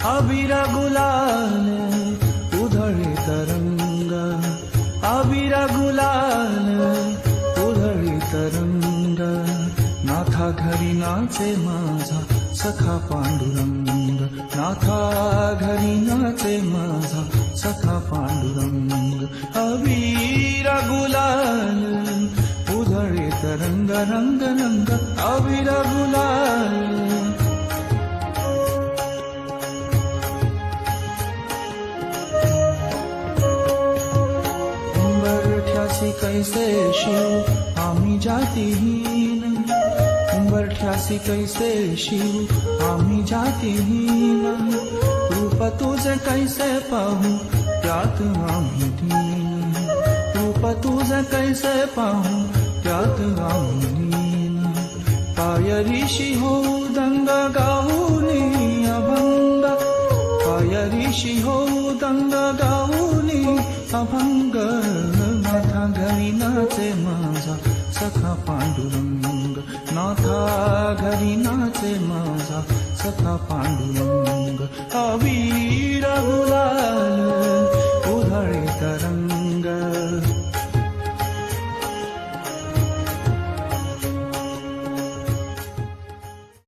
अबीर गुलाल उधळे तरंग, अबीर गुलाल उधळे तरंग, नाथा घरी नाचे माझा सखा पांडुरंग, नाथा घरी नाचे माझा सखा पांडुरंग, अबीर गुलाल उधळे तरंग रंग रंग, अबीर गुलाल. उंबरठ्यासी कैसे शिव आम्ही जातीहीन, उंबरठ्यासी कैसे शिव आम्ही जातीहीन, रूप तुझे कैसे पाहू त्यात आम्ही दीन, रूप तुझे कैसे पाहू त्यात आम्ही दीन, पायरीशी हो दंग गाऊनी अभंग, पायरीशी हो दंग गाऊनी अभंग, नाथा घरी नाचे माझा सखा पांडुरंग, नाथा घरी नाचे माझा सखा पांडुरंग, अबीर गुलाल उधळे तरंग.